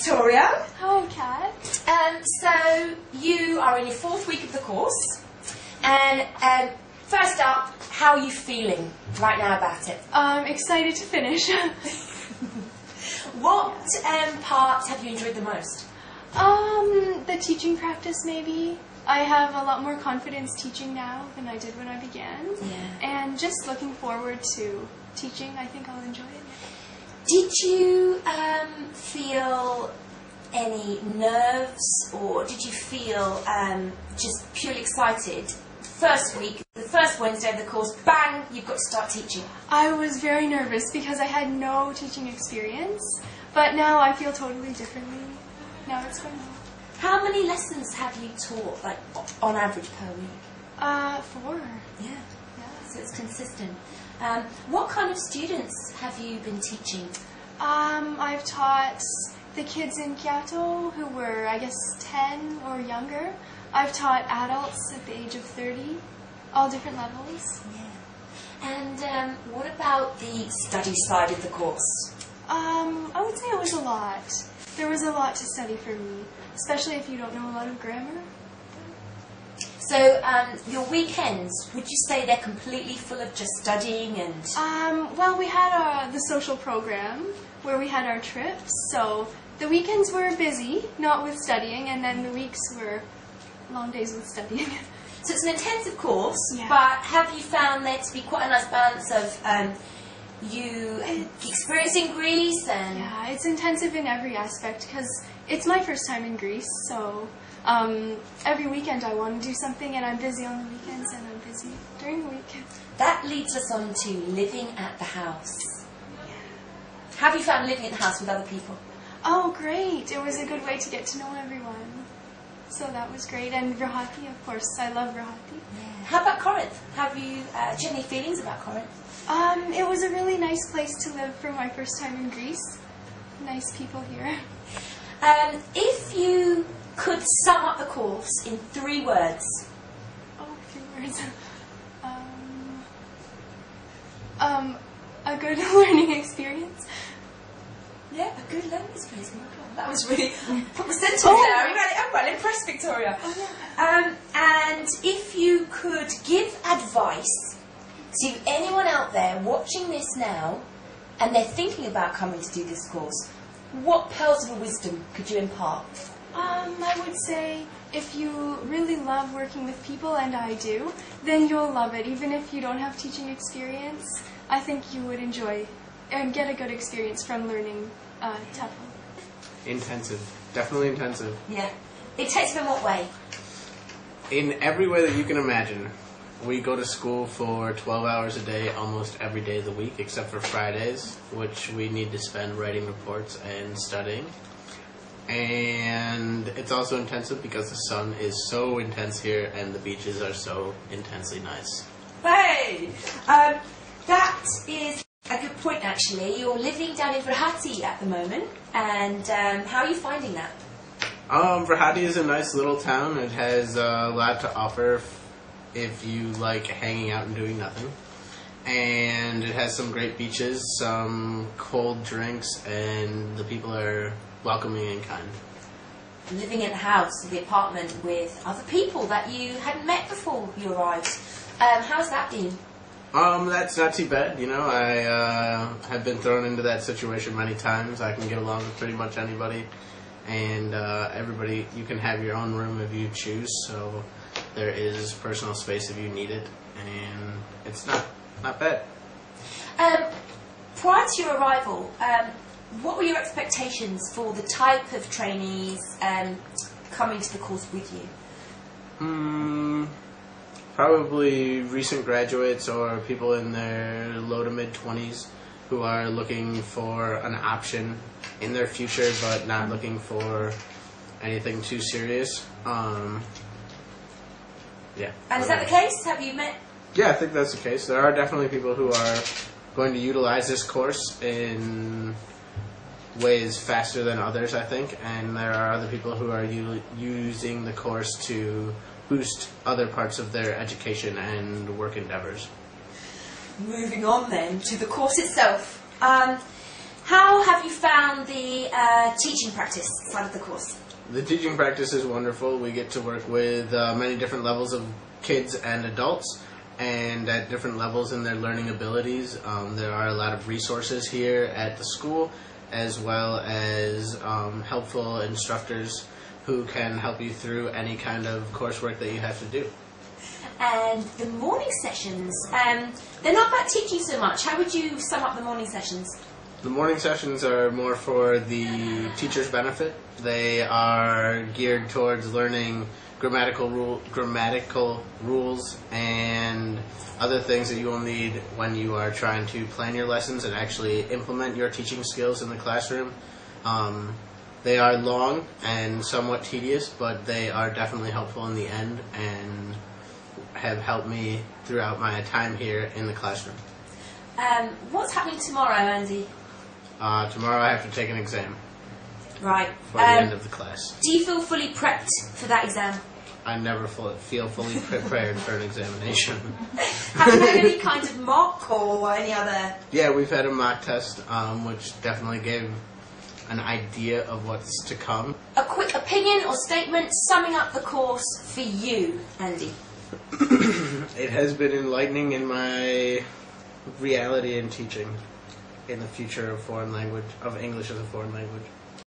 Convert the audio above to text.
Victoria. Hello, Kat. So you are in your 4th week of the course, and first up, how are you feeling right now about it? I'm excited to finish. What parts have you enjoyed the most? The teaching practice, maybe. I have a lot more confidence teaching now than I did when I began. Yeah. And just looking forward to teaching. I think I'll enjoy it. Did you feel any nerves, or did you feel just purely excited? First week, the first Wednesday of the course, bang, you've got to start teaching. I was very nervous because I had no teaching experience, but now I feel totally differently. Now it's going well. How many lessons have you taught, like, on average per week? 4. Yeah. So it's consistent. What kind of students have you been teaching? I've taught the kids in Kyoto who were, I guess, 10 or younger. I've taught adults at the age of 30, all different levels. Yeah. And what about the study side of the course? I would say it was a lot. There was a lot to study for me, especially if you don't know a lot of grammar. So, your weekends, would you say they're completely full of just studying and... Well, we had the social program where we had our trips, so the weekends were busy, not with studying, and then the weeks were long days with studying. So it's an intensive course, yeah. But have you found there to be quite a nice balance of you experiencing Greece and... Yeah, it's intensive in every aspect, because it's my first time in Greece, so... every weekend I want to do something, and I'm busy on the weekends and I'm busy during the week. That leads us on to living at the house. Have you found living at the house with other people? Oh, great. It was a good way to get to know everyone. So that was great. And Rohati, of course. I love Rohati. Yeah. How about Corinth? Do you have any feelings about Corinth? It was a really nice place to live for my first time in Greece. Nice people here. If you could sum up the course in 3 words. Oh, 3 words. A good learning experience. Yeah, a good learning experience. Oh my God, that was really put the sentence there. I'm well impressed, Victoria. And if you could give advice to anyone out there watching this now, and they're thinking about coming to do this course, what pearls of wisdom could you impart? I would say if you really love working with people, and I do, then you'll love it. Even if you don't have teaching experience, I think you would enjoy and get a good experience from learning TEFL. Intensive. Definitely intensive. Yeah. Intensive in what way? In every way that you can imagine. We go to school for 12 hours a day almost every day of the week, except for Fridays, which we need to spend writing reports and studying. And it's also intensive because the sun is so intense here and the beaches are so intensely nice. Hey! That is a good point, actually. You're living down in Rohati at the moment, and how are you finding that? Rohati is a nice little town. It has a lot to offer if you like hanging out and doing nothing. And it has some great beaches, some cold drinks, and the people are welcoming and kind. Living in the house, the apartment, with other people that you hadn't met before you arrived. How's that been? That's not too bad. You know, I have been thrown into that situation many times. I can get along with pretty much anybody, and everybody. You can have your own room if you choose. So there is personal space if you need it, and it's not bad. Prior to your arrival, what were your expectations for the type of trainees coming to the course with you? Probably recent graduates or people in their low to mid-20s who are looking for an option in their future but not looking for anything too serious. Yeah. And is that the case? Have you met? Yeah, I think that's the case. There are definitely people who are going to utilize this course in ways faster than others, I think, and there are other people who are using the course to boost other parts of their education and work endeavors. Moving on then to the course itself. How have you found the teaching practice side of the course? The teaching practice is wonderful. We get to work with many different levels of kids and adults, and at different levels in their learning abilities. There are a lot of resources here at the school, as well as helpful instructors who can help you through any kind of coursework that you have to do. And the morning sessions, they're not about teaching so much. How would you sum up the morning sessions? The morning sessions are more for the teacher's benefit. They are geared towards learning grammatical rules and other things that you will need when you are trying to plan your lessons and actually implement your teaching skills in the classroom. They are long and somewhat tedious, but they are definitely helpful in the end and have helped me throughout my time here in the classroom. What's happening tomorrow, Andy? Tomorrow I have to take an exam. Right. For the end of the class. Do you feel fully prepped for that exam? I never feel fully prepared for an examination. Have you had any kind of mock or any other? Yeah, we've had a mock test, which definitely gave an idea of what's to come. A quick opinion or statement summing up the course for you, Andy. It has been enlightening in my reality in teaching in the future of English as a foreign language.